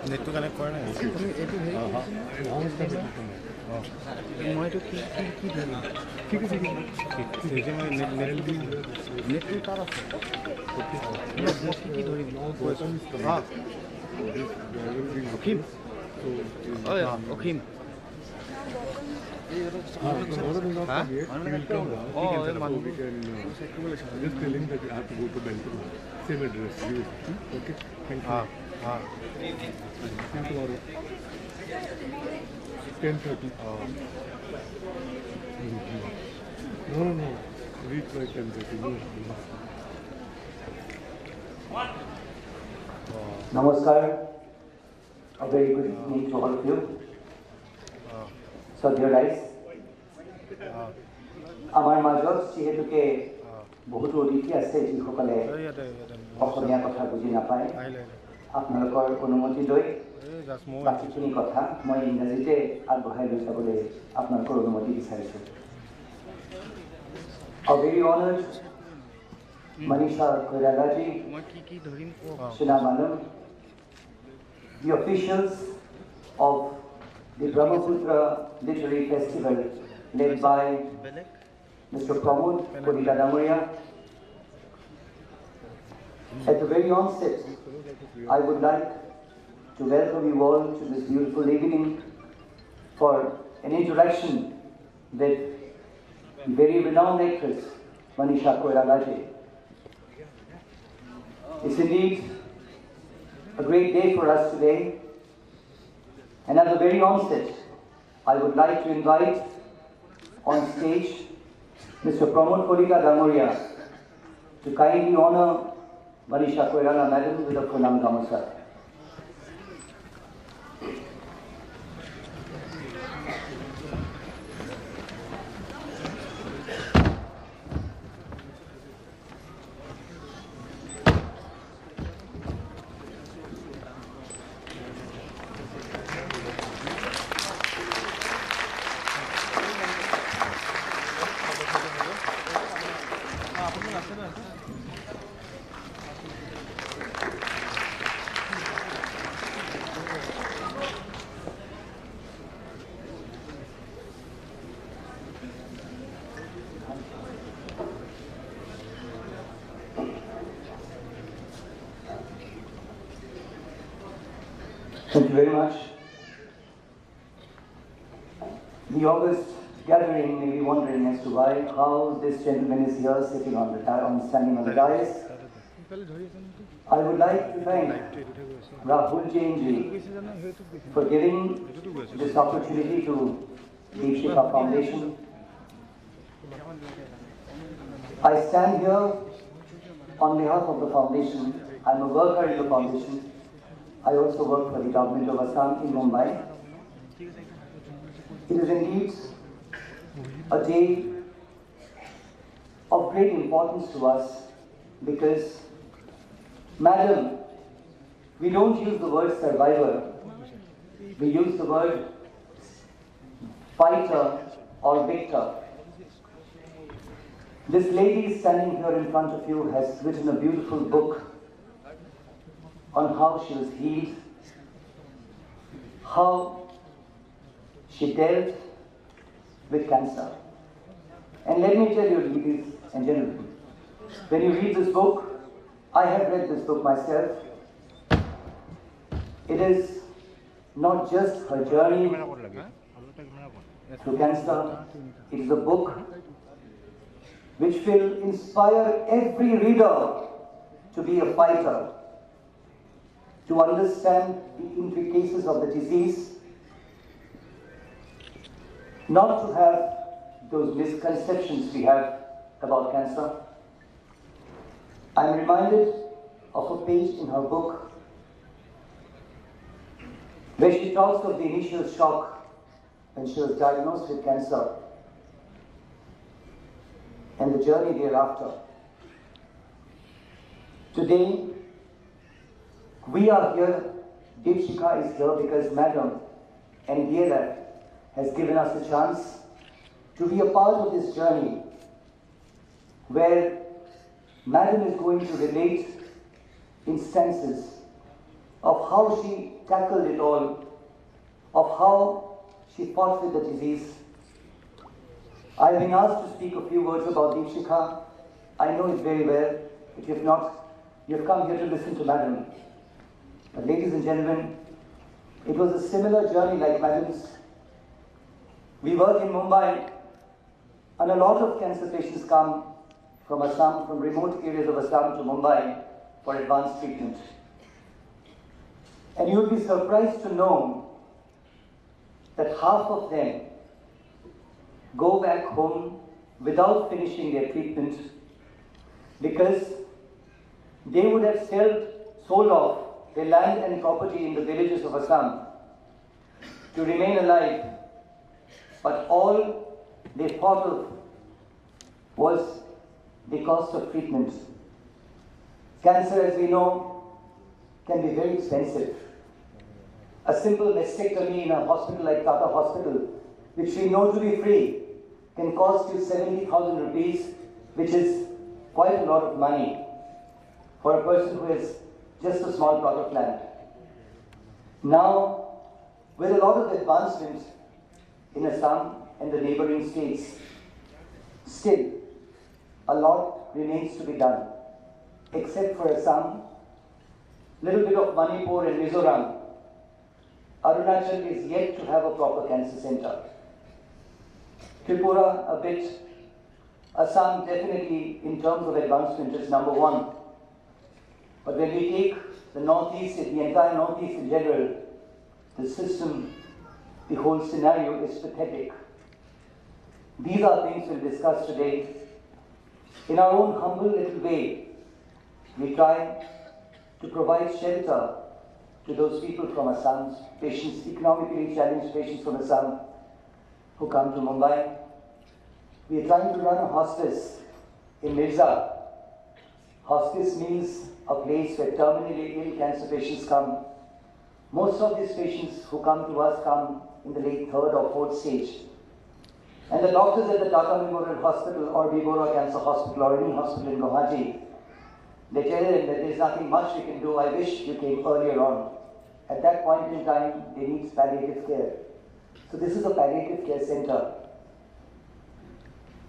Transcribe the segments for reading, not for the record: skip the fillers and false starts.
নেটটো কানেক্ট কৰা নাই মইতো কি ধৰিম ঠিক আছে নেটটো তাত আছে কি ধৰিম অসীম অসীম Namaskar. A very good evening to all of you. So dear guys, আমাৰ মাজত যিহেতুকে বহুতো অতিথি আছে যিসকলে অসমীয়া কথা বুজি নাপায় আপোনালোকৰ অনুমতি লৈ বাকীখিনি কথা মই ইংৰাজীতে আগবঢ়াই লৈ যাবলৈ আপোনালোকৰ অনুমতি বিচাৰিছোঁ A very honored Manisha Koiralaji, Shina Madam, the officials of the Brahmaputra Literary Festival led by Mr. Pramod Kodikadamoria. At the very onset, I would like to welcome you all to this beautiful evening for an interaction with very renowned actress Manisha Koiralaji. It's indeed a great day for us today, and at the very onset, I would like to invite on stage Mr. Pramod Kodikadamoria to kindly honor Manisha Koirala Madam with a Pranam Gamasar. Thank you very much. The august gathering may be wondering as to why, how this gentleman is here sitting on the standing on the dais. I would like to thank Rahul Jainji for giving this opportunity to Deepshika Foundation. I stand here on behalf of the foundation. I'm a worker in the foundation. I also work for the government of Assam in Mumbai. It is indeed a day of great importance to us because, Madam, we don't use the word survivor, we use the word fighter or victor. This lady standing here in front of you has written a beautiful book on how she was healed, how she dealt with cancer. And let me tell you, ladies and gentlemen, when you read this book, I have read this book myself, it is not just her journey through cancer, it is a book which will inspire every reader to be a fighter, to understand the intricacies of the disease, not to have those misconceptions we have about cancer. I'm reminded of a page in her book where she talks of the initial shock when she was diagnosed with cancer and the journey thereafter. Today, we are here, Deepshika is here because Madam and DLF has given us a chance to be a part of this journey where Madam is going to relate instances of how she tackled it all, of how she fought with the disease. I've been asked to speak a few words about Deepshikha. I know it very well. If not, you've come here to listen to Madam. But ladies and gentlemen, it was a similar journey like Madam's. We work in Mumbai, and a lot of cancer patients come from Assam, from remote areas of Assam to Mumbai for advanced treatment. And you'll be surprised to know that half of them go back home without finishing their treatment because they would have sold off their land and property in the villages of Assam to remain alive, but all they thought of was the cost of treatment. Cancer, as we know, can be very expensive. A simple mastectomy in a hospital like Tata Hospital, which we know to be free, can cost you 70,000 rupees, which is quite a lot of money for a person who has just a small plot of land. Now, with a lot of advancement in Assam and the neighboring states, still a lot remains to be done. Except for Assam, little bit of Manipur and Mizoram, Arunachal is yet to have a proper cancer center. Tripura a bit, Assam definitely in terms of advancement is number one. But when we take the Northeast, the entire Northeast in general, the system, the whole scenario is pathetic. These are things we'll discuss today. In our own humble little way, we try to provide shelter to those people from Assam, patients, economically challenged patients from Assam who come to Mumbai. We are trying to run a hospice in Mirza. Hospice means a place where terminally ill cancer patients come. Most of these patients who come to us come in the late third or fourth stage. And the doctors at the Tata Memorial Hospital or Bibora Cancer Hospital or any hospital in Guwahati, they tell them that there's nothing much we can do. I wish you came earlier on. At that point in time, they need palliative care. So this is a palliative care center.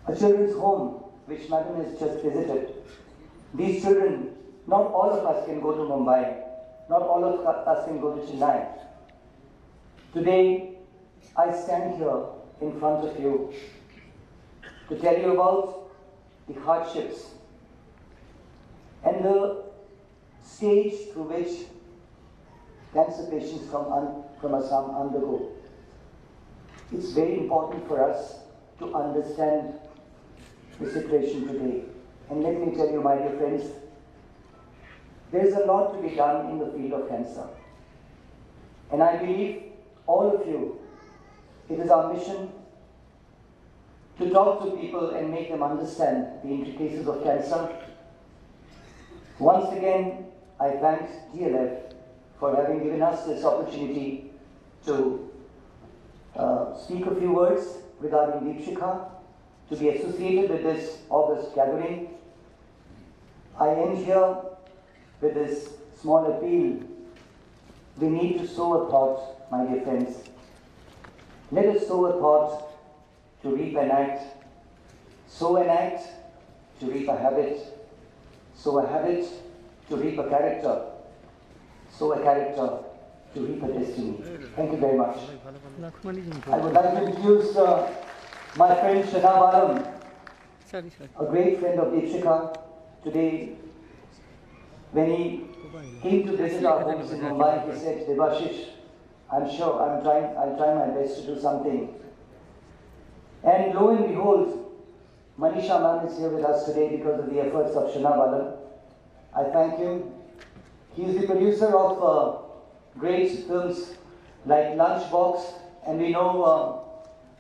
A children's home, which Madam has just visited. These children, not all of us can go to Mumbai. Not all of us can go to Chennai. Today, I stand here in front of you to tell you about the hardships and the stage through which cancer patients from Assam undergo. It's very important for us to understand the situation today. And let me tell you, my dear friends, there is a lot to be done in the field of cancer. And I believe all of you, it is our mission to talk to people and make them understand the intricacies of cancer. Once again, I thank DLF for having given us this opportunity to speak a few words regarding Deepshikha, to be associated with this August gathering. I end here with this small appeal. We need to sow a thought, my dear friends. Let us sow a thought to reap an act. Sow an act to reap a habit. Sow a habit to reap a character. Sow a character to reap a destiny. Thank you very much. I would like to introduce my friend Shana Balam, a great friend of Deepshikha. Today, when he came to visit our homes in Mumbai, he said, Debashish, I'm sure I'll try my best to do something. And lo and behold, Manisha ma'am is here with us today because of the efforts of Shana Balam. I thank him. He is the producer of great films like Lunchbox, and we know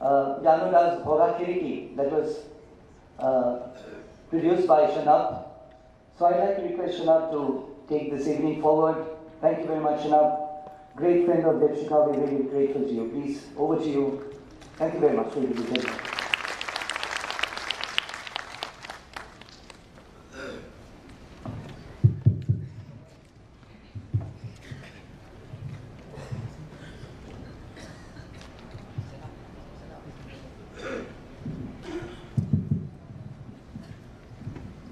Danuda's Bhoga Kiriki that was produced by Shanab. So I'd like to request Shanab to take this evening forward. Thank you very much, Shanab. Great friend of Deepshikha, we're really grateful to you. Please, over to you. Thank you very much. Thank you.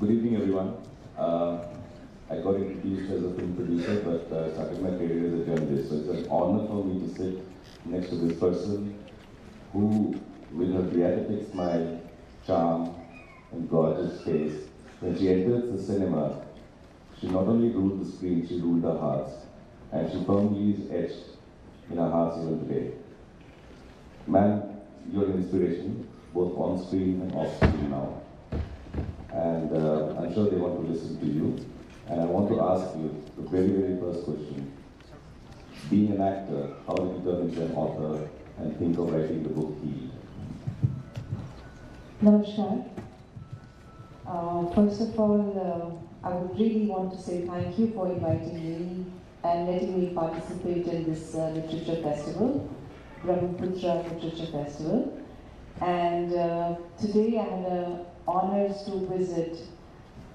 Good evening, everyone. I got introduced as a film producer, but started my career as a journalist. So it's an honor for me to sit next to this person who, with her beatific smile, charm, and gorgeous face, when she enters the cinema, she not only ruled the screen, she ruled our hearts. And she firmly is etched in our hearts even today. Ma'am, you're an inspiration, both on screen and off screen now. And I'm sure they want to listen to you. And I want to ask you the very, very first question. Being an actor, how did you turn into an author and think of writing the book Heal? Namaskar. First of all, I would really want to say thank you for inviting me and letting me participate in this literature festival, Brahmaputra Literature Festival. And today I had the honors to visit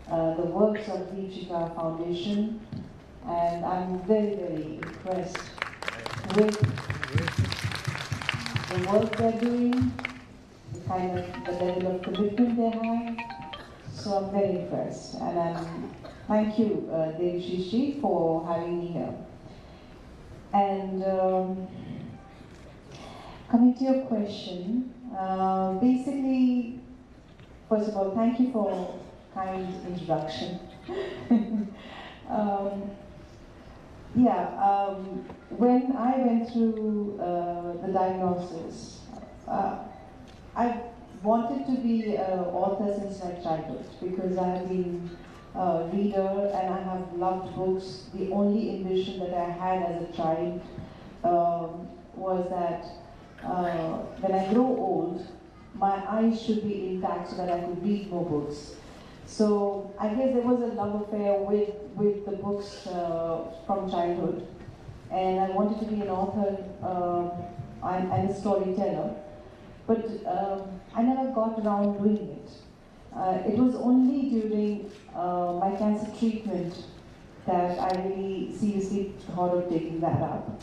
the works of Deepshika Foundation, and I'm very, very impressed with the work they're doing, the level of commitment they have. So I'm very impressed, and thank you, Dev for having me here. And coming to your question, basically, first of all, thank you for kind introduction. When I went through the diagnosis, I wanted to be an author since my childhood because I have been a reader and I have loved books. The only ambition that I had as a child was that when I grow old, my eyes should be intact so that I could read more books. So I guess there was a love affair with the books from childhood, and I wanted to be an author and a storyteller. But I never got around doing it. It was only during my cancer treatment that I really seriously thought of taking that up.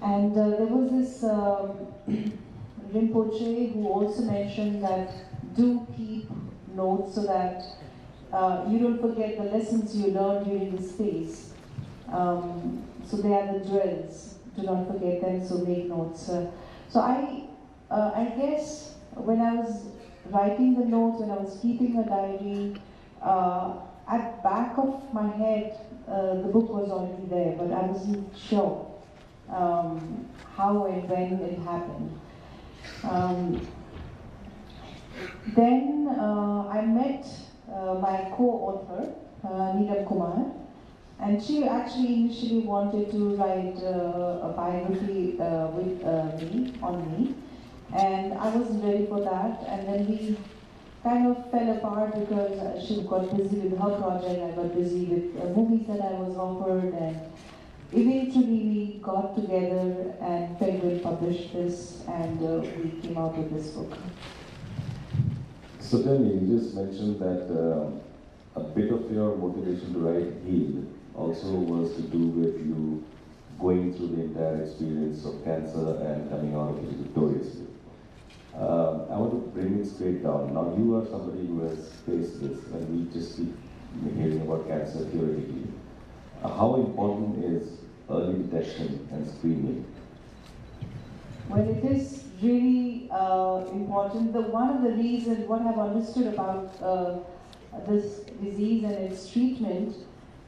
And there was this Rinpoche who also mentioned that do keep notes so that you don't forget the lessons you learned during this phase. So they are the drills. Do not forget them, so make notes. So I guess when I was writing the notes, when I was keeping a diary, at back of my head, the book was already there, but I wasn't sure how and when it happened. Then I met my co-author, Neelam Kumar, and she actually initially wanted to write a biography on me. And I wasn't ready for that, and then we kind of fell apart because she got busy with her project, I got busy with movies that I was offered, and eventually we got together and felt we'll publish this, and we came out with this book. So tell me, you just mentioned that a bit of your motivation to write Heal also was to do with you going through the entire experience of cancer and coming out of it victoriously. I want to bring it straight down. Now you are somebody who has faced this, and we just keep hearing about cancer theoretically. How important is early detection and screening? Well, it is really important. One of the reasons, what I've understood about this disease and its treatment,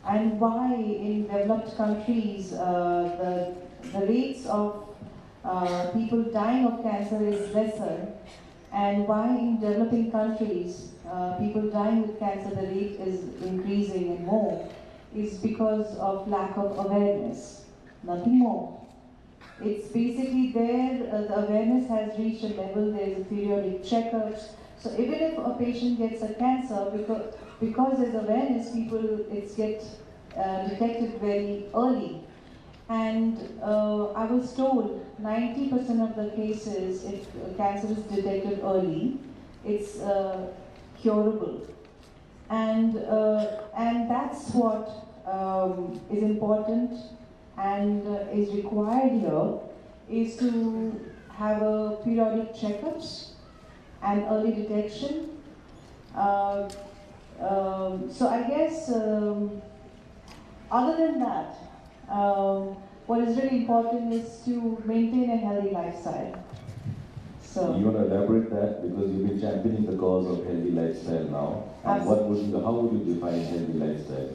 and why in developed countries the rates of people dying of cancer is lesser, and why in developing countries people dying with cancer, the rate is increasing and more, is because of lack of awareness, nothing more. It's basically there, the awareness has reached a level, there's a periodic checkups. So even if a patient gets a cancer, because there's awareness, it's get detected very early. And I was told 90% of the cases, if cancer is detected early, it's curable. And that's what is important and is required here, is to have a periodic checkups and early detection. So I guess other than that, what is really important is to maintain a healthy lifestyle. So you want to elaborate that because you've been championing the cause of healthy lifestyle now. And how would you define healthy lifestyle?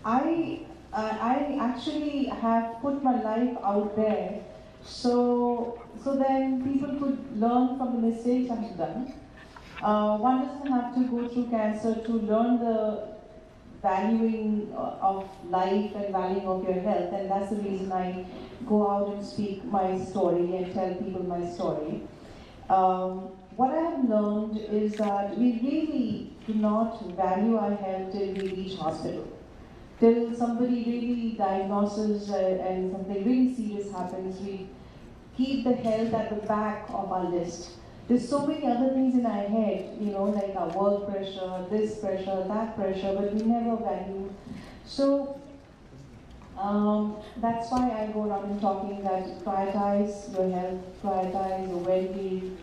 I actually have put my life out there, so then people could learn from the mistakes I've done. One doesn't have to go through cancer to learn the valuing of life and valuing of your health, and that's the reason I go out and speak my story and tell people my story. What I have learned is that we really do not value our health till we reach hospital. Till somebody really diagnoses and something really serious happens, we keep the health at the back of our list. There's so many other things in our head, like our work pressure, this pressure, that pressure, but we never value. So that's why I go around and talking that prioritize your health, prioritize your well-being.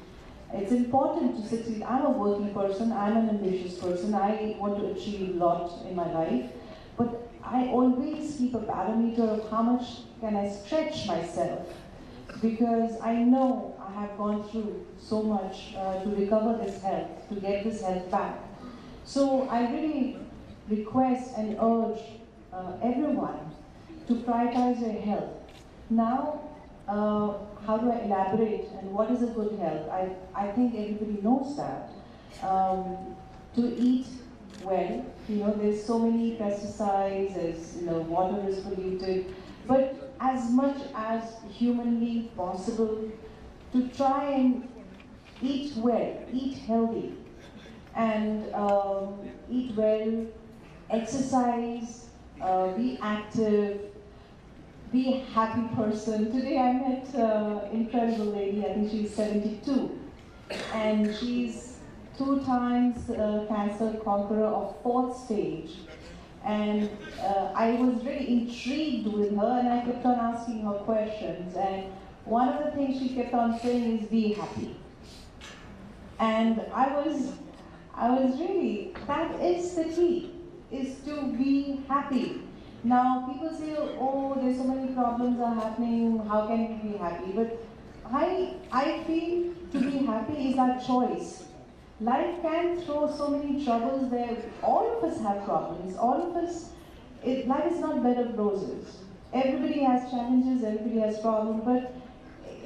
It's important to succeed. I'm a working person, I'm an ambitious person, I want to achieve a lot in my life, but I always keep a parameter of how much can I stretch myself, because I know I have gone through so much to recover this health, to get this health back. So I really request and urge everyone to prioritize their health. Now, how do I elaborate and what is a good health? I think everybody knows that. To eat well, there's so many pesticides, there's, water is polluted, but as much as humanly possible, to try and eat well, eat healthy, and eat well, exercise, be active, be a happy person. Today I met an incredible lady, I think she's 72, and she's 2 times cancer conqueror of 4th stage. And I was really intrigued with her, and I kept on asking her questions. And one of the things she kept on saying is, be happy. And I was really, that is the key, is to be happy. Now, people say, oh, there's so many problems are happening, how can we be happy? But I feel to be happy is our choice. Life can throw so many troubles there. All of us have problems. All of us, life is not bed of roses. Everybody has challenges, everybody has problems, but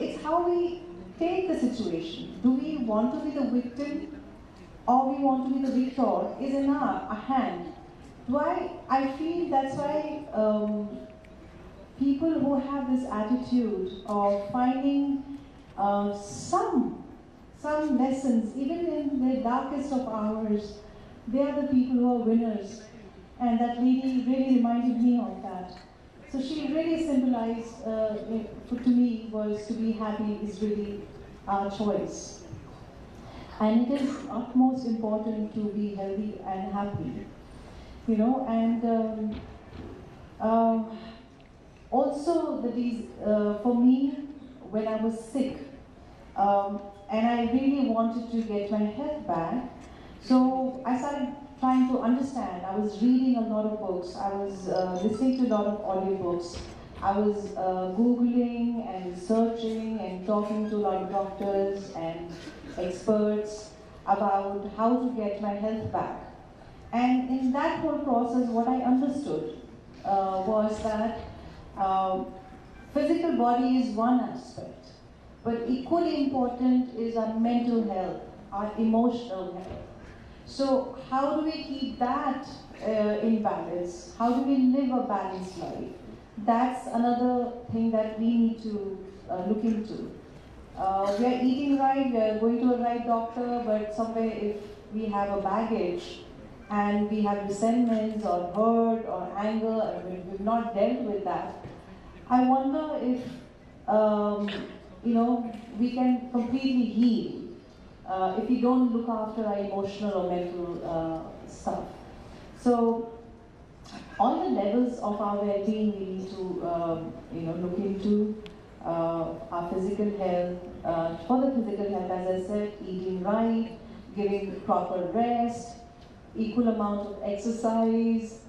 it's how we take the situation. Do we want to be the victim or we want to be the victor is in our hand. I feel that's why people who have this attitude of finding some lessons, even in the darkest of hours, they are the people who are winners. And that really reminded me of that. So she really symbolized, to me, was to be happy is really our choice. And it is utmost important to be healthy and happy. And also for me, when I was sick, and I really wanted to get my health back, so I started trying to understand. I was reading a lot of books, I was listening to a lot of audiobooks, I was Googling and researching and talking to a lot of doctors and experts about how to get my health back. And in that whole process, what I understood was that physical body is one aspect, but equally important is our mental health, our emotional health. So how do we keep that in balance? How do we live a balanced life? That's another thing that we need to look into. We are eating right, we are going to a right doctor, but somewhere if we have a baggage and we have resentments or hurt or anger and we've not dealt with that, I wonder if we can completely heal if we don't look after our emotional or mental stuff. So all the levels of our well-being we need to look into. Our physical health. For the physical health, as I said, eating right, giving proper rest, equal amount of exercise.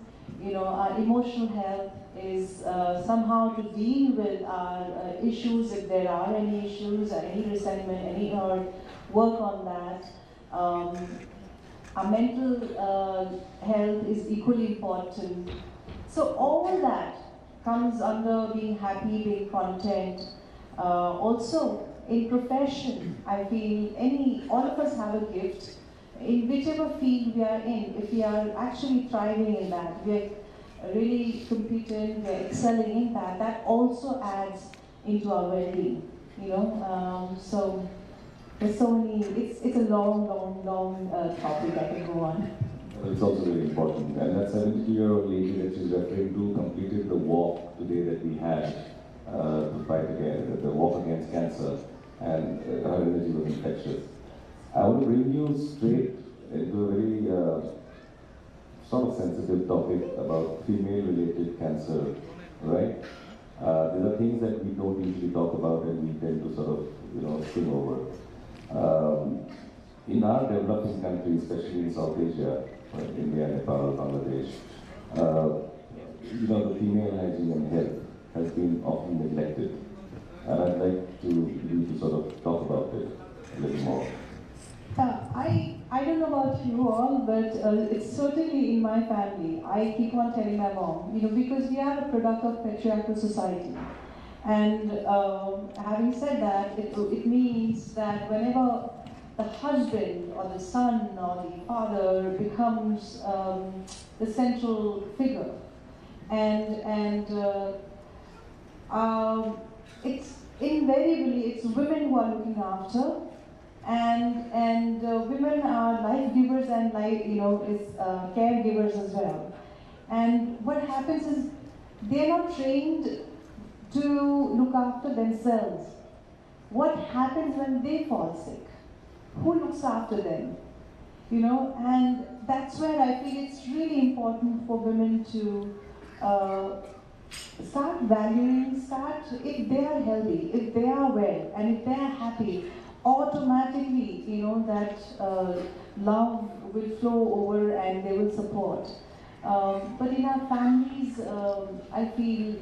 Our emotional health is somehow to deal with our issues, if there are any issues, any resentment, any hurt, work on that. Our mental health is equally important. So all that comes under being happy, being content. Also, in profession, I feel all of us have a gift. In whichever field we are in, if we are actually thriving in that, we are really competent, we are excelling in that, that also adds into our well-being, so there's so many, it's a long topic I can go on. It's also very important. And that 72-year-old lady that she's referring to completed the walk today that we had to fight against, the walk against cancer, and her energy was infectious. I want to bring you straight into a very sort of sensitive topic about female-related cancer, right? These are things that we don't usually talk about and we tend to sort of, skim over. In our developing countries, especially in South Asia, India, Nepal, Bangladesh, the female hygiene and health has been often neglected. And I'd like you to sort of talk about it a little more. I don't know about you all, but it's certainly in my family. I keep on telling my mom, because we are a product of patriarchal society. And having said that, it means that whenever the husband or the son or the father becomes the central figure, and it's invariably it's women who are looking after. And women are life givers and caregivers as well. And what happens is they're not trained to look after themselves. What happens when they fall sick? Who looks after them? And that's where I feel it's really important for women to start valuing, if they are healthy, if they are well, and if they are happy, automatically, that love will flow over and they will support. But in our families, I feel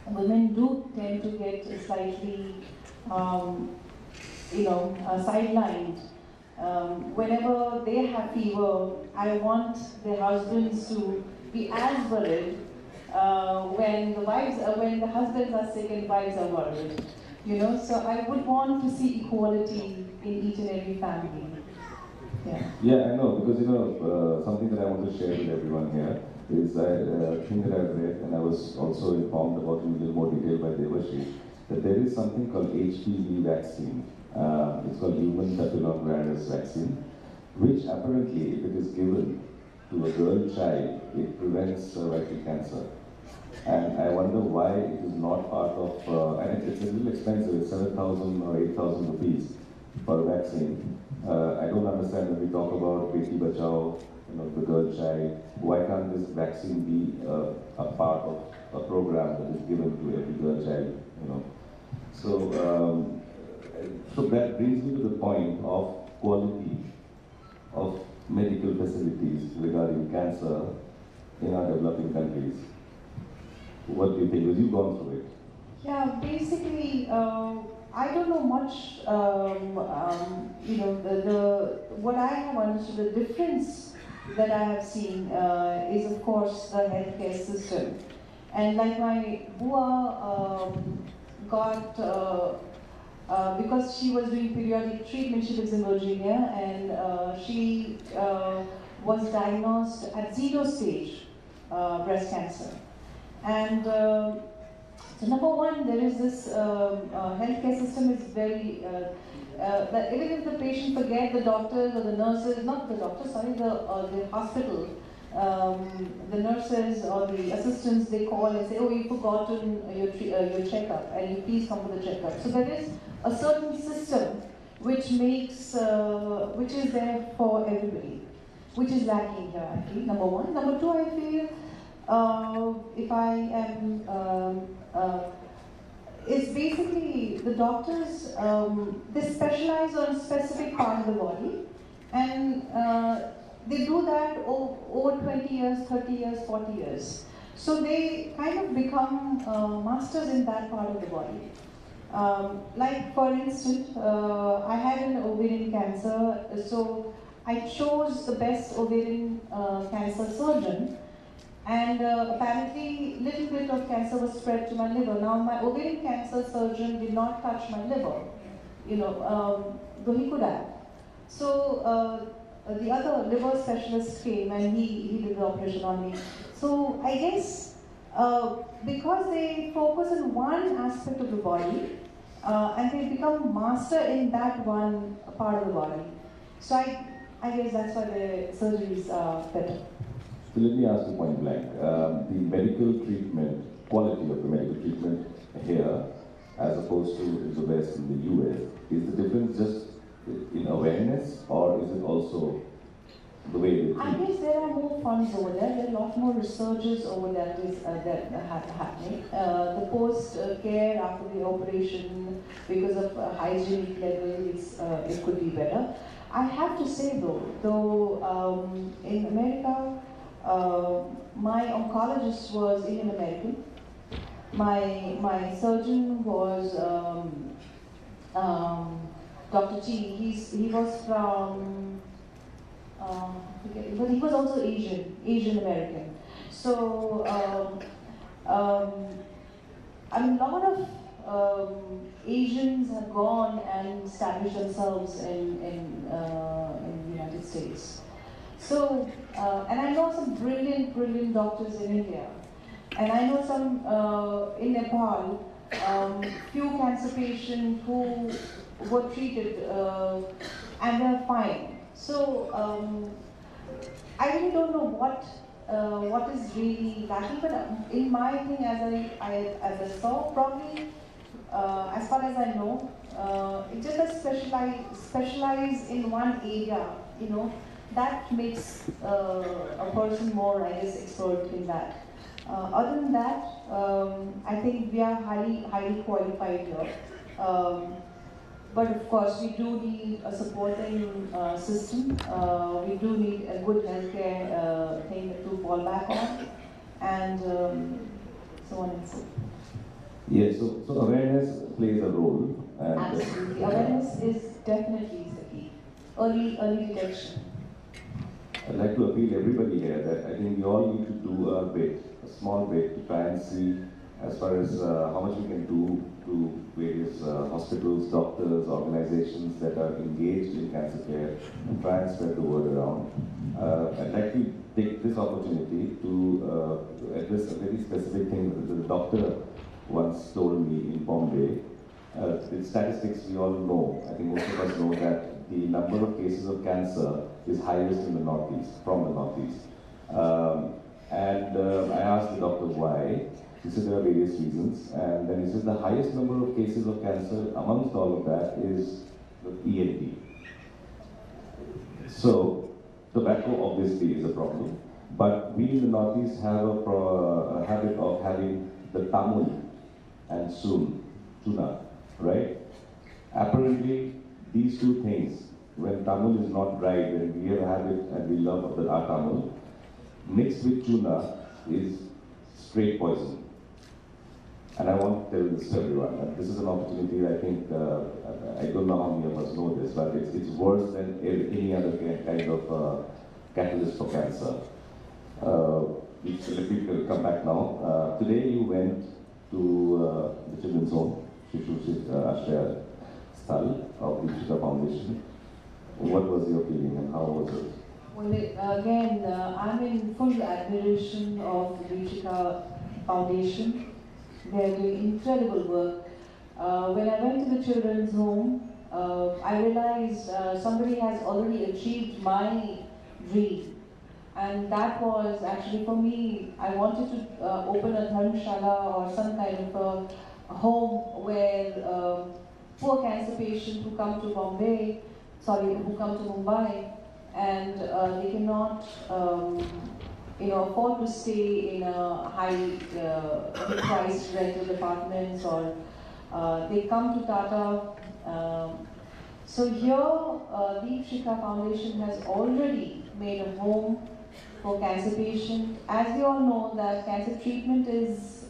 women do tend to get slightly, sidelined. Whenever they have fever, I want their husbands to be as worried when the husbands are sick and wives are worried. So I would want to see equality in each and every family. Yeah, I know, because something that I want to share with everyone here is a thing that I've read, and I was also informed about in a little more detail by Devashi, that there is something called HPV vaccine. It's called human papillomavirus vaccine, which apparently, if it is given to a girl child, it prevents cervical cancer. And I wonder why it is not part of, and it's a little expensive, it's 7,000 or 8,000 rupees for a vaccine. I don't understand when we talk about Beti Bachao, the girl child, why can't this vaccine be a part of a program that is given to every girl child, So, so that brings me to the point of quality of medical facilities regarding cancer in our developing countries. What do you think? Because you've gone through it. Yeah, basically, I don't know much, what I have understood, the difference that I have seen is, of course, the healthcare system. And like my Bua got, because she was doing periodic treatment, she lives in Virginia, and she was diagnosed at 0 stage breast cancer. And so number one, there is this healthcare system is very, that even if the patient forget the doctors or the nurses, not the doctors, sorry, the hospital, the nurses or the assistants, they call and say, oh, you've forgotten your checkup, and you please come for the checkup. So there is a certain system which makes, which is there for everybody, which is lacking here, I feel, number one. Number two, I feel, if I am, it's basically the doctors, they specialize on a specific part of the body, And they do that over 20 years, 30 years, 40 years. So they kind of become masters in that part of the body. Like for instance, I had an ovarian cancer, so I chose the best ovarian cancer surgeon, and apparently little bit of cancer was spread to my liver. Now my ovarian cancer surgeon did not touch my liver, though he could have. So the other liver specialist came and he did the operation on me. So I guess because they focus on one aspect of the body and they become master in that one part of the body. So I guess that's why the surgeries are better. So let me ask you point blank, the medical treatment, quality of the medical treatment here as opposed to in the West, in the US, is the difference just in awareness, or is it also the way they treat? I guess there are more funds over there. There are a lot more researches over there that are happening. The post-care after the operation, because of hygienic levels, it could be better. I have to say though in America, my oncologist was Indian American. My surgeon was Dr. G. He was from, but he was also Asian American. So I mean, a lot of Asians have gone and established themselves in the United States. So, and I know some brilliant doctors in India. And I know some in Nepal, few cancer patients who were treated and they're fine. So I really don't know what is really lacking, but in my thing, as I saw, probably as far as I know, it just a specialize in one area, that makes a person more, I guess, expert in that. Other than that, I think we are highly qualified here. But of course, we do need a supporting system. We do need a good healthcare thing to fall back on, and so on and so forth. Yes, so awareness plays a role. And absolutely, awareness is definitely the key. Early detection. I'd like to appeal everybody here that I think we all need to do a bit, a small bit, to try and see as far as how much we can do to various hospitals, doctors, organizations that are engaged in cancer care and try and spread the word around. I'd like to take this opportunity to address a very specific thing that the doctor once told me in Bombay. The statistics we all know, I think most of us know that the number of cases of cancer is highest in the Northeast, from the Northeast. I asked the doctor why. He said there are various reasons, and then he says the highest number of cases of cancer amongst all of that is the ENT. So, tobacco obviously is a problem, but we in the Northeast have a habit of having the tamul and tuna, right? Apparently, these two things, when tamul is not dried, when we have a habit and we love our tamul, mixed with tuna is straight poison. And I want to tell this to everyone. And this is an opportunity, I think, I don't know how many of us know this, but it's worse than any other kind of catalyst for cancer. Let me come back now. Today you went to the children's home, Shishu Ashraya Sthal of the Deepika Foundation. What was your feeling and how was it? Well, again, I'm in full admiration of the Deepika Foundation. They're doing incredible work. When I went to the children's home, I realized somebody has already achieved my dream. And that was actually for me, I wanted to open a dharmshala or some kind of a home where poor cancer patients who come to who come to Mumbai, and they cannot afford to stay in a high-priced rental apartments, or they come to Tata So here, Deep Shikha Foundation has already made a home for cancer patients. As we all know that cancer treatment is,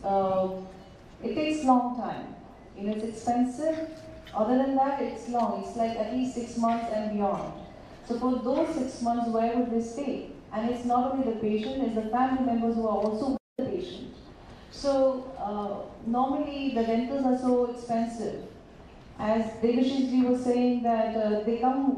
it takes long time. You know, it's expensive. Other than that, it's long. It's like at least 6 months and beyond. So for those 6 months, where would they stay? And it's not only the patient, it's the family members who are also with the patient. So normally the rentals are so expensive. As Devashishji was saying that they come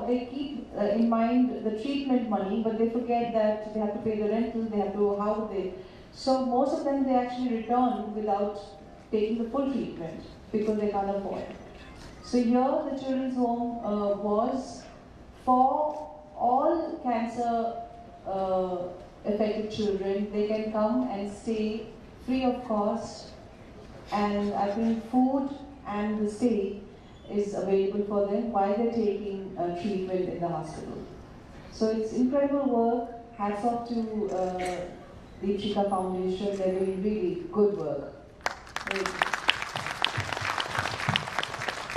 they keep in mind the treatment money, but they forget that they have to pay the rental, they have to, how would they? So most of them, they actually return without taking the full treatment because they can't afford. So here the children's home was for all cancer affected children. They can come and stay free of cost, and I think food and the stay is available for them while they're taking treatment in the hospital. So it's incredible work. Hats off to the Chika Foundation. They're doing really good work.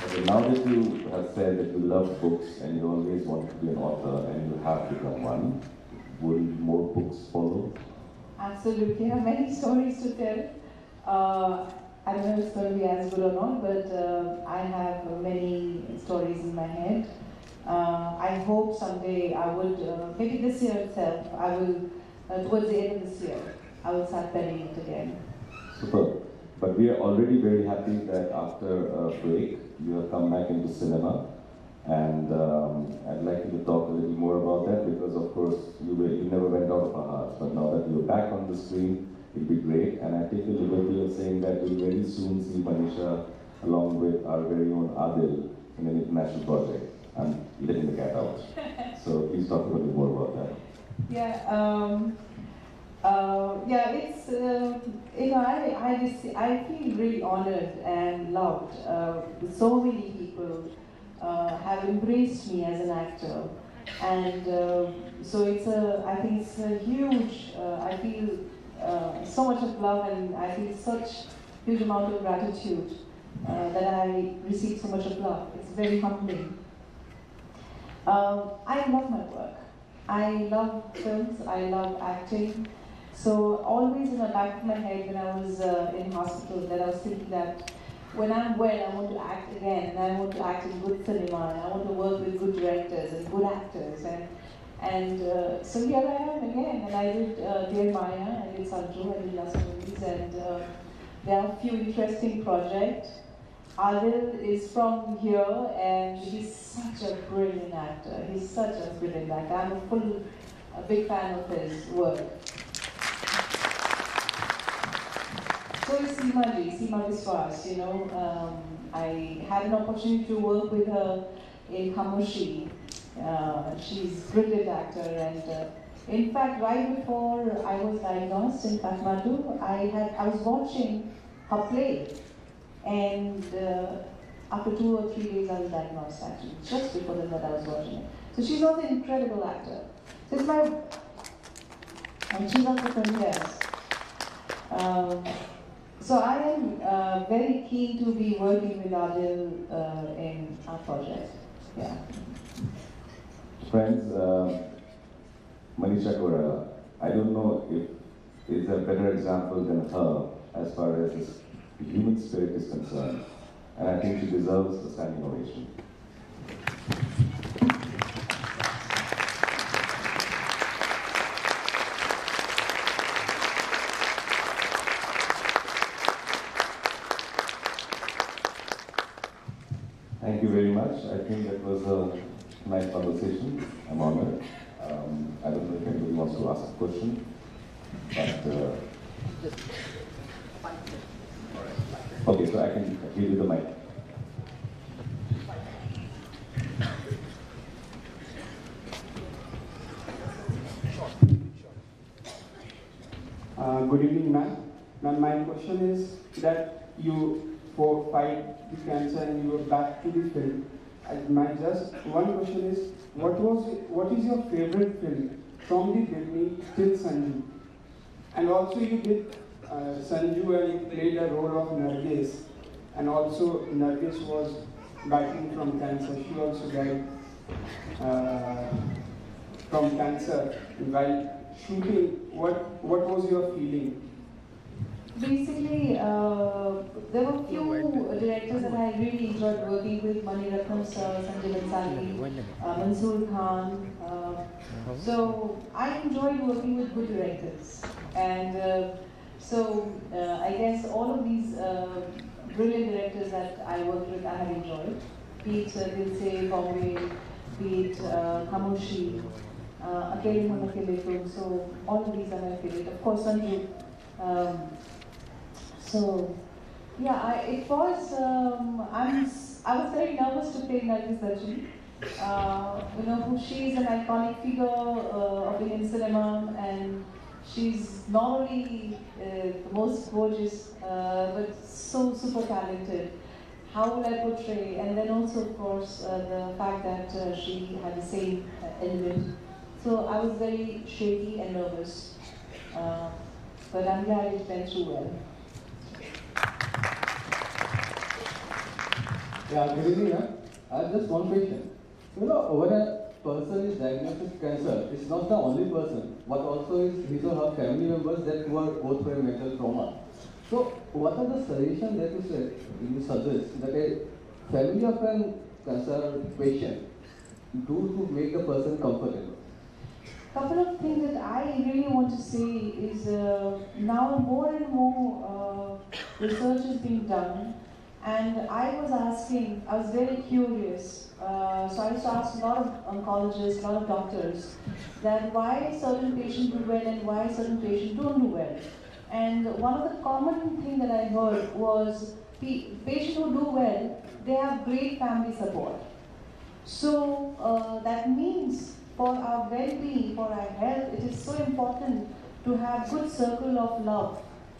Okay, now that you have said that you love books and you always want to be an author and you have become one, will more books follow? Absolutely. I have many stories to tell. I don't know if it's going to be as good or not, but I have many stories in my head. I hope someday I would, maybe this year itself, I will, towards the end of this year, I will start penning it again. Super. But we are already very happy that after a break, you have come back into cinema. And I'd like you to talk a little more about that because, of course, you never went out of our hearts. But now that you're back on the screen, it'll be great. And I take the liberty of saying that we'll very soon see Manisha along with our very own Adil in an international project. I'm letting the cat out. So please talk a little bit more about that. Yeah, it's, you know, I feel really honored and loved. So many people have embraced me as an actor. And so it's I think it's a huge, I feel so much of love, and I feel such huge amount of gratitude that I receive so much of love. It's very humbling. I love my work. I love films, I love acting. So always in the back of my head when I was in hospital, that I was thinking that when I'm well, I want to act again, and I want to act in good cinema, and I want to work with good directors and good actors. And so here I am again, and I did Dear Maya, I did Sanju, I did lots of movies, and there are a few interesting projects. Adil is from here, and he's such a brilliant actor. He's such a brilliant actor. I'm a big fan of his work. So is Seema Biswas, you know. I had an opportunity to work with her in Khamoshi. She's a brilliant actor, and in fact, right before I was diagnosed in Kathmandu, I was watching her play, and after 2 or 3 days I was diagnosed actually, just before that I was watching it. So she's also an incredible actor. So it's and she's also from here. So I am very keen to be working with Adil in our project. Yeah. Friends, Manisha Koirala, I don't know if it's a better example than her as far as this human spirit is concerned, and I think she deserves a standing ovation. Thank you very much. I think that was a nice conversation. I'm honored. I don't know if anybody wants to ask a question, but okay, so I can give you the mic. Good evening, ma'am. Ma'am, my question is that you fight the cancer and you were back to the film. My just one question is, what is your favorite film from the beginning till Sanju? And also you did Sanju and you played a role of Nargis, and also Nargis was battling from cancer. She also died from cancer. While shooting, what was your feeling? Basically, there were few directors that I really enjoyed working with: Mani Ratnam sir, Sanjay Bansali, Mansoor Khan. So I enjoyed working with good directors, and I guess all of these brilliant directors that I worked with, I have enjoyed. Be it Dilse, Bombay, be it Khamoshi, Akele Hum Akele Tum. So all of these are my favorite. Of course, Sanju. So, yeah, it was. I was very nervous to play Nargis Darshini. She is an iconic figure of Indian cinema, and she's not only the most gorgeous, but so super talented. How will I portray? And then also, of course, the fact that she had the same element. So I was very shaky and nervous, but I'm glad it went through well. Yeah, good evening. I have just one question. When a person is diagnosed with cancer, it's not the only person, but also his or her family members that who are go through a mental trauma. So, what are the suggestions that you suggest that a family of a cancer patient do to make the person comfortable? Couple of things that I really want to say is now more and more research is being done, and I was very curious, so I used to ask a lot of oncologists, a lot of doctors, that why certain patients do well and why certain patients don't do well. And one of the common things that I heard was patients who do well, they have great family support. So that means for our well-being, for our health, it is so important to have good circle of love.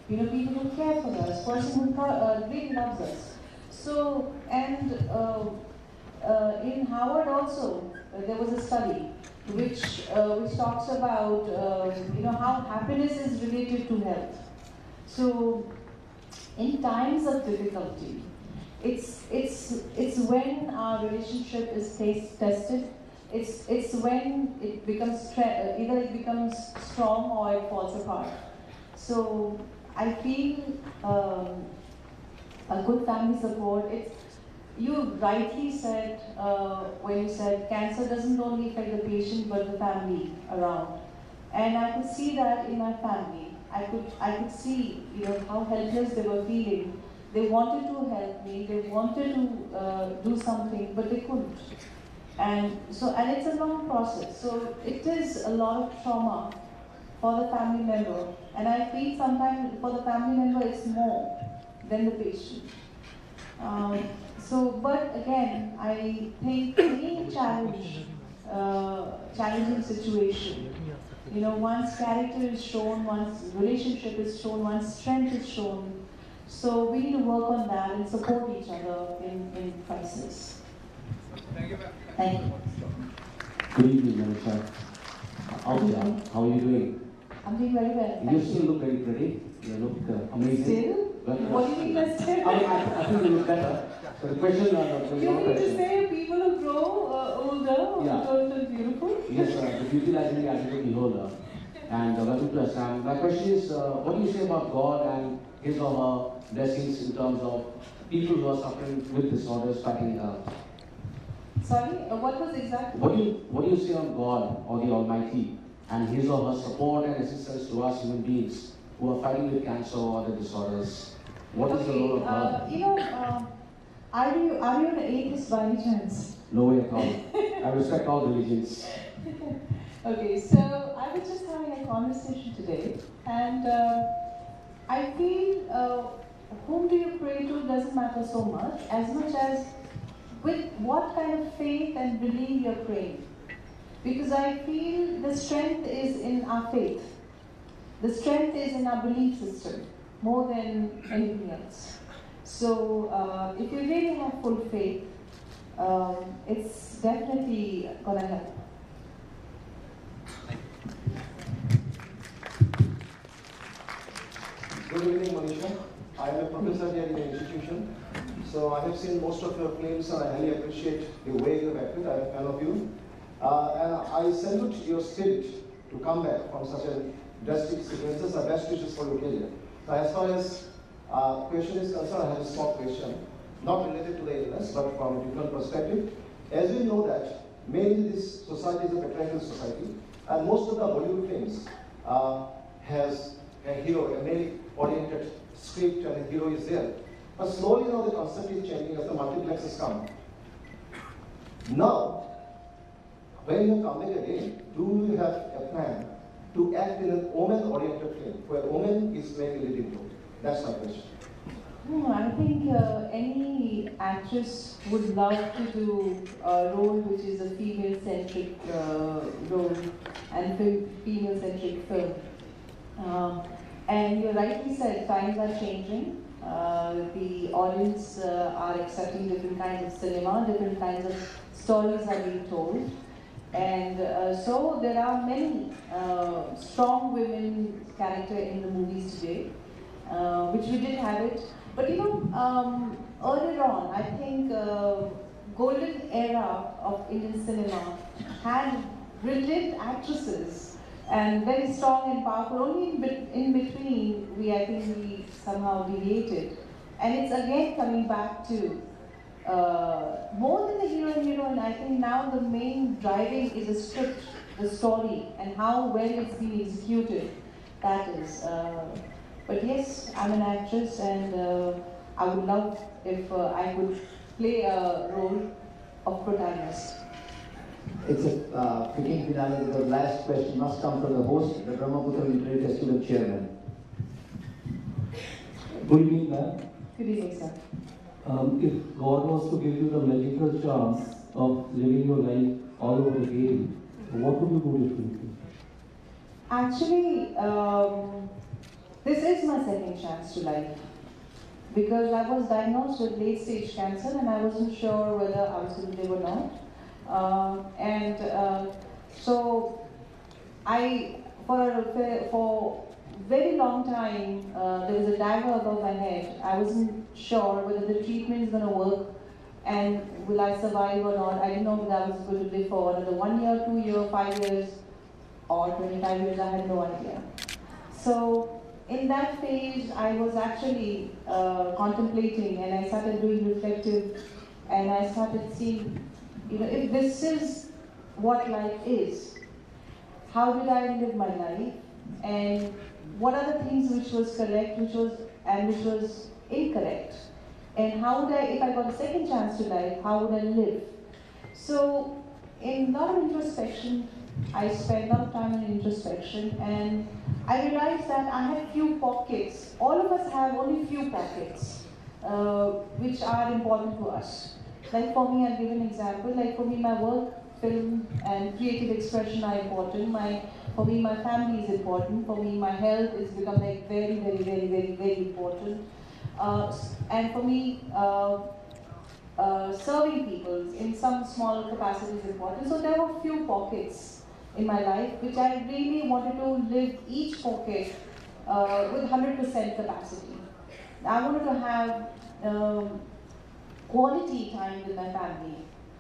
People who care for us, person who really loves us. So, and in Harvard also, there was a study which talks about how happiness is related to health. So, in times of difficulty, it's when our relationship is tested. It's when it becomes either it becomes strong or it falls apart. So I feel a good family support. You rightly said when you said cancer doesn't only affect the patient but the family around, and I could see that in my family. I could see how helpless they were feeling. They wanted to help me. They wanted to do something, but they couldn't. And it's a long process. So it is a lot of trauma for the family member. And I feel sometimes for the family member it's more than the patient. But again, I think any challenging situation, one's character is shown, one's relationship is shown, one's strength is shown. So we need to work on that and support each other in crisis. Thank you. Thank you. Good evening, Manisha. How are you doing? I'm doing very well. You still look very pretty. You look amazing. Still? What do you mean by still? I think you look better. So the question, you mean to say people who grow older, yeah, are beautiful? Yes, the beauty lies in the attitude of the beholder. And welcome to Assam. My question is, what do you say about God and his or her blessings in terms of people who are suffering with disorders fighting it out? Sorry, what was exactly? What do you say on God or the Almighty and his or her support and assistance to us human beings who are fighting with cancer or other disorders? What is the role of God? Are you an atheist by any chance? No way at all. I respect all religions. Okay, so I was just having a conversation today, and I feel whom do you pray to doesn't matter so much as with what kind of faith and belief you're praying. Because I feel the strength is in our faith. The strength is in our belief system more than anything else. So if you really have full faith, it's definitely going to help. Good evening, Manisha. I am a professor here in the institution. So I have seen most of your films and I highly appreciate the way you have acted. I'm a fan of you. And I salute your spirit to come back from such a drastic sequences and best wishes for your career. So as far as question is concerned, I have a small question, not related to the illness, but from a different perspective. As we know that mainly this society is a patriarchal society, and most of the Bollywood films has a hero, a male-oriented script, and a hero is there. But slowly now the concept is changing as the multiplexes come. Now, when you come back again, do you have a plan to act in a woman-oriented film, where woman is main leading role? That's my question. I think any actress would love to do a role which is a female-centric role and female-centric film. And you rightly said, times are changing. The audience are accepting different kinds of cinema, different kinds of stories are being told. And so there are many strong women characters in the movies today, which we did have it. But you know, earlier on, I think golden era of Indian cinema had brilliant actresses and very strong and powerful. Only in between, I think we somehow deviated. And it's again coming back to more than the hero and heroine. I think now the main driving is the script, the story, and how well it's being executed. That is. But yes, I'm an actress, and I would love if I could play a role of protagonist. It's a fitting finale. The last question must come from the host, the Brahmaputra Literary Festival chairman. Good evening, ma'am. Good evening, sir. If God was to give you the magical chance of living your life all over again, what would you do differently? Actually, this is my second chance to life, because I was diagnosed with late-stage cancer and I wasn't sure whether I was going to live or not. So I, for very long time, there was a dagger above my head. I wasn't sure whether the treatment is going to work and will I survive or not. I didn't know whether I was going to live for another 1 year, 2 years, 5 years, or 25 years. I had no idea. So in that phase, I was actually contemplating, and I started doing reflective, and I started seeing, you know, if this is what life is, how did I live my life, and what are the things which was correct, which was incorrect, and how would I, if I got a second chance to life, how would I live? So, in a lot of introspection, I spent a lot of time in introspection, and I realized that I had few pockets. All of us have only few pockets, which are important to us. Like for me, I'll give an example. Like for me, my work, film, and creative expression are important. For me, my family is important. For me, my health has become like very, very, very, very, very important. And for me, serving people in some small capacity is important. So there were few pockets in my life which I really wanted to live each pocket with 100% capacity. I wanted to have quality time with my family.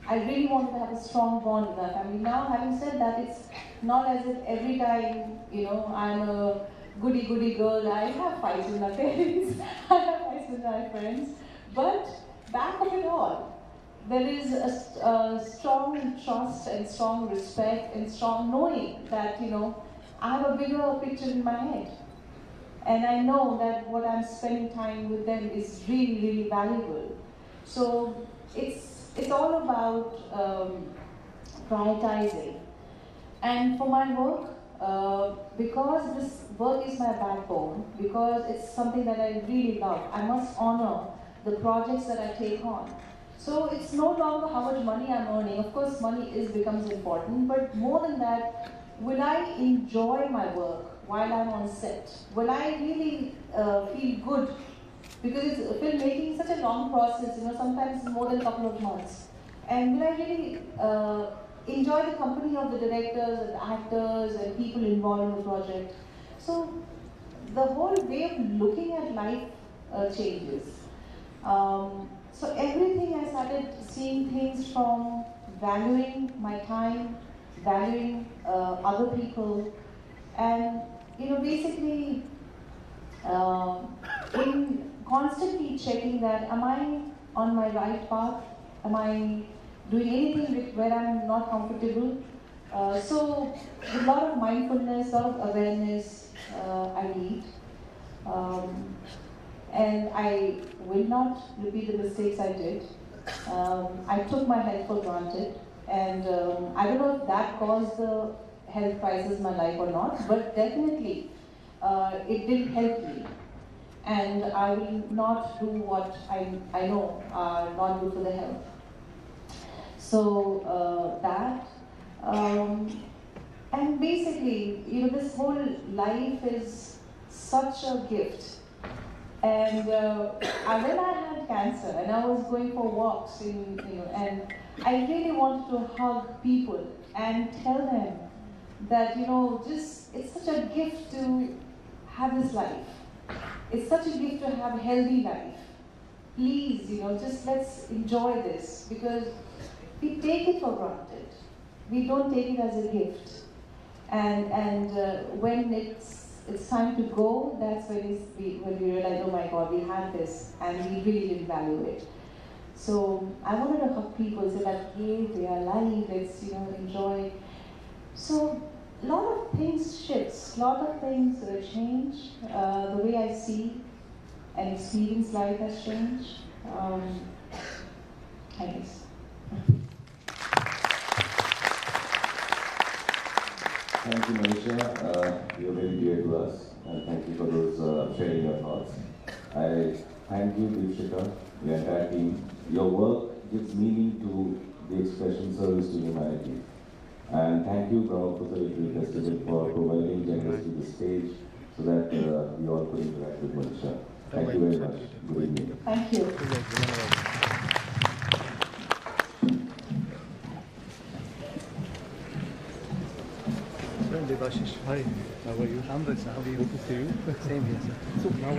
I really wanted to have a strong bond with my family. Now, having said that, it's not as if every time, you know, I'm a goody girl. I have fights with my parents, I have fights with my friends. But back of it all, there is a strong trust and strong respect and strong knowing that, you know, I have a bigger picture in my head. And I know that what I'm spending time with them is really, really valuable. So it's all about prioritizing. And for my work, because this work is my backbone, because it's something that I really love, I must honor the projects that I take on. So it's no longer how much money I'm earning. Of course, money becomes important, but more than that, will I enjoy my work while I'm on set? Will I really feel good? Because filmmaking is such a long process, you know, sometimes more than a couple of months. And will I really enjoy the company of the directors and the actors and people involved in the project? So the whole way of looking at life changes. So everything I started seeing things from valuing my time, valuing other people, and basically in constantly checking that am I on my right path? Am I doing anything where I'm not comfortable? So with a lot of mindfulness, a lot of awareness, I lead. And I will not repeat the mistakes I did. I took my health for granted, and I don't know if that caused the health crisis in my life or not, but definitely it did help me. And I will not do what I know are not good for the health. So that, and basically, this whole life is such a gift. And when I had cancer and I was going for walks and I really wanted to hug people and tell them that, just it's such a gift to have this life. It's such a gift to have a healthy life. Please, just let's enjoy this, because we take it for granted. We don't take it as a gift. And when it's time to go, that's when we realize, oh my God, we had this, and we really didn't value it. So I wanted to hug people, say that, hey, we are alive, let's enjoy. So a lot of things shifts, a lot of things change. The way I see and experience life has changed. I guess. Thank you, Manisha. You're very dear to us, and thank you for those sharing your thoughts. I thank you, Deepshika, the entire team. Your work gives meaning to the expression service to humanity. And thank you, Brahmaputra Literary Festival, for providing generously the stage so that we all could interact with Manisha. Thank you very much. Good evening. Thank you. Devashish. Hi, how are you? I'm good, sir. How are you? Good to see you. Same here, sir. So now